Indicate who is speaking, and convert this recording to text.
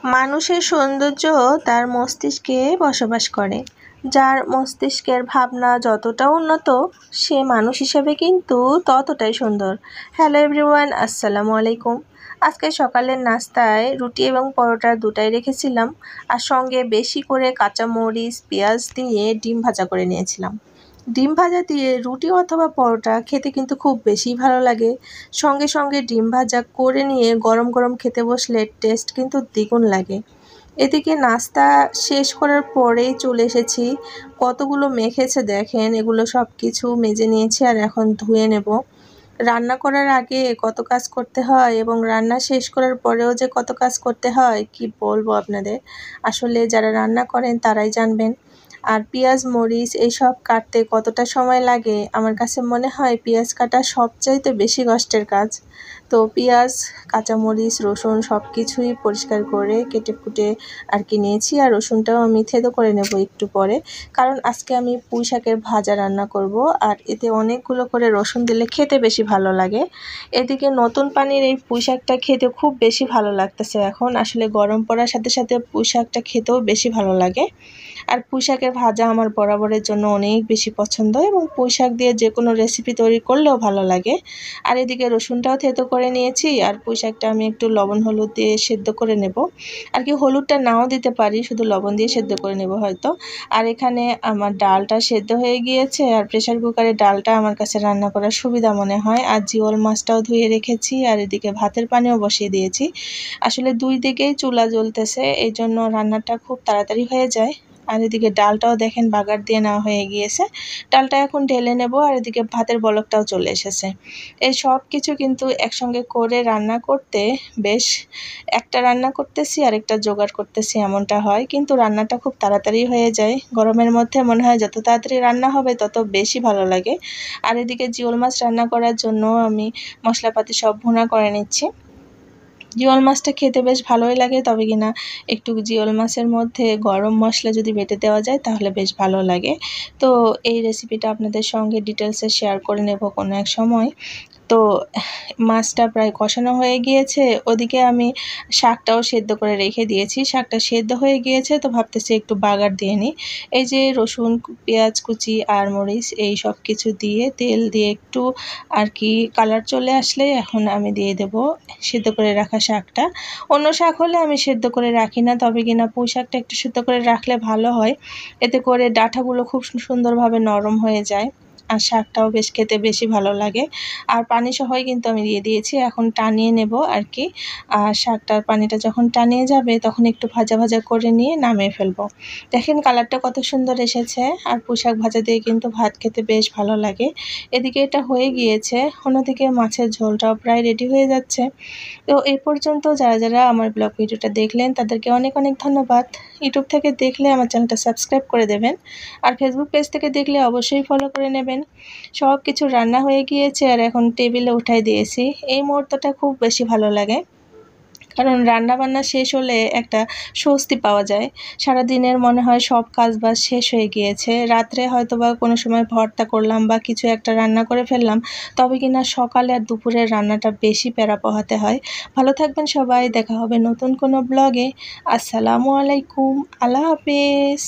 Speaker 1: মানুষের সৌন্দর্য তার মস্তিষ্কে বসবাস করে। যার মস্তিষ্কের ভাবনা যতটা উন্নত, সে মানুষ হিসেবে কিন্তু ততটাই সুন্দর। হ্যালো এভরিওয়ান, আসসালামু আলাইকুম। আজকে সকালের নাস্তায় রুটি এবং পরোটা দুটাই রেখেছিলাম, আর সঙ্গে বেশি করে কাঁচামরিচ পেঁয়াজ দিয়ে ডিম ভাজা করে নিয়েছিলাম। ডিম ভাজা দিয়ে রুটি অথবা পরোটা খেতে কিন্তু খুব বেশি ভালো লাগে। সঙ্গে সঙ্গে ডিম ভাজা করে নিয়ে গরম গরম খেতে বসলে টেস্ট কিন্তু দ্বিগুণ লাগে। এদিকে নাস্তা শেষ করার পরেই চলে এসেছি। কতগুলো মেখেছে দেখেন, এগুলো সব কিছু মেজে নিয়েছি আর এখন ধুয়ে নেব। রান্না করার আগে কত কাজ করতে হয় এবং রান্না শেষ করার পরেও যে কত কাজ করতে হয় কি বলবো আপনাদের। আসলে যারা রান্না করেন তারাই জানবেন। আর পেঁয়াজ মরিচ এইসব কাটতে কতটা সময় লাগে, আমার কাছে মনে হয় পেঁয়াজ কাটা সবচাইতে বেশি কষ্টের কাজ। তো পেঁয়াজ কাঁচামরিচ রসুন সব কিছুই পরিষ্কার করে কেটে কুটে আর কি নিয়েছি, আর রসুনটাও আমি থেতো করে নেব একটু পরে, কারণ আজকে আমি পুঁই শাকের ভাজা রান্না করব, আর এতে অনেকগুলো করে রসুন দিলে খেতে বেশি ভালো লাগে। এদিকে নতুন পানির এই পুঁই শাকটা খেতে খুব বেশি ভালো লাগতেছে এখন। আসলে গরম পড়ার সাথে সাথে পুঁই শাকটা খেতেও বেশি ভালো লাগে। আর পুঁই শাকের ভাজা আমার বরাবরের জন্য অনেক বেশি পছন্দ, এবং পুঁই শাক দিয়ে যে কোনো রেসিপি তৈরি করলেও ভালো লাগে। আর এদিকে রসুনটাও থেতো করে নিয়েছি, আর পুঁই শাকটা আমি একটু লবণ হলুদ দিয়ে সেদ্ধ করে নেব। আর কি হলুদটা নাও দিতে পারি, শুধু লবণ দিয়ে সেদ্ধ করে নেব হয়তো। আর এখানে আমার ডালটা সেদ্ধ হয়ে গিয়েছে, আর প্রেসার কুকারে ডালটা আমার কাছে রান্না করার সুবিধা মনে হয়। আর জিওল মাছটাও ধুয়ে রেখেছি, আর এদিকে ভাতের পানিও বসিয়ে দিয়েছি। আসলে দুই দিকেই চুলা জ্বলতেছে, এই জন্য রান্নাটা খুব তাড়াতাড়ি হয়ে যায়। আর এদিকে ডালটাও দেখেন বাগার দিয়ে নেওয়া হয়ে গিয়েছে। ডালটা এখন ঢেলে নেব, আর এদিকে ভাতের বলকটাও চলে এসেছে। এই সব কিছু কিন্তু একসঙ্গে করে রান্না করতে বেশ, একটা রান্না করতেছি আর একটা জোগাড় করতেছি এমনটা হয়, কিন্তু রান্নাটা খুব তাড়াতাড়ি হয়ে যায়। গরমের মধ্যে মনে হয় যত তাড়াতাড়ি রান্না হবে তত বেশি ভালো লাগে। আর এদিকে জিওল মাছ রান্না করার জন্য আমি মশলাপাতি সব ভুনা করে নিচ্ছি। জিওল মাছটা খেতে বেশ ভালোই লাগে, তবে কিনা একটু জিওল মাছের মধ্যে গরম মশলা যদি বেটে দেওয়া যায় তাহলে বেশ ভালো লাগে। তো এই রেসিপিটা আপনাদের সঙ্গে ডিটেলসে শেয়ার করে নেব কোনো এক সময়। তো মাছটা প্রায় কষানো হয়ে গিয়েছে, ওদিকে আমি শাকটাও সেদ্ধ করে রেখে দিয়েছি। শাকটা সেদ্ধ হয়ে গিয়েছে, তো ভাবতেছি একটু বাগার দিয়ে নিই। এই যে রসুন পেঁয়াজ কুচি আর মরিচ এই সব কিছু দিয়ে তেল দিয়ে একটু আর কি কালার চলে আসলে এখন আমি দিয়ে দেব সেদ্ধ করে রাখা শাকটা। অন্য শাক হলে আমি সেদ্ধ করে রাখি না, তবে কিনা পুঁই শাকটা একটু সেদ্ধ করে রাখলে ভালো হয়। এতে করে ডাঁটাগুলো খুব সুন্দরভাবে নরম হয়ে যায়, আর শাকটাও বেশ খেতে বেশি ভালো লাগে। আর পানি সহই কিন্তু আমি দিয়ে দিয়েছি, এখন টানিয়ে নেব আর কি। আর শাকটার পানিটা যখন টানিয়ে যাবে তখন একটু ভাজা ভাজা করে নিয়ে নামিয়ে ফেলবো। দেখেন কালারটা কত সুন্দর এসেছে, আর পুঁই শাক ভাজা দিয়ে কিন্তু ভাত খেতে বেশ ভালো লাগে। এদিকে এটা হয়ে গিয়েছে, অন্যদিকে মাছের ঝোলটাও প্রায় রেডি হয়ে যাচ্ছে। তো এই পর্যন্ত যারা যারা আমার ব্লগ ভিডিওটা দেখলেন তাদেরকে অনেক অনেক ধন্যবাদ। ইউটিউব থেকে দেখলে আমার চ্যানেলটা সাবস্ক্রাইব করে দেবেন, আর ফেসবুক পেজ থেকে দেখলে অবশ্যই ফলো করে নেবেন। সব কিছু রান্না হয়ে গিয়েছে আর এখন টেবিলে উঠাই দিয়েছি। এই মুহূর্তটা খুব বেশি ভালো লাগে, কারণ রান্না বান্না শেষ হলে একটা স্বস্তি পাওয়া যায়। সারাদিনের মনে হয় সব কাজ বাজ শেষ হয়ে গিয়েছে, রাত্রে হয়তো বা কোনো সময় ভর্তা করলাম বা কিছু একটা রান্না করে ফেললাম, তবে কিনা সকালে আর দুপুরের রান্নাটা বেশি প্যারা পোহাতে হয়। ভালো থাকবেন সবাই, দেখা হবে নতুন কোনো ব্লগে। আসসালামু আলাইকুম, আল্লাহ হাফেজ।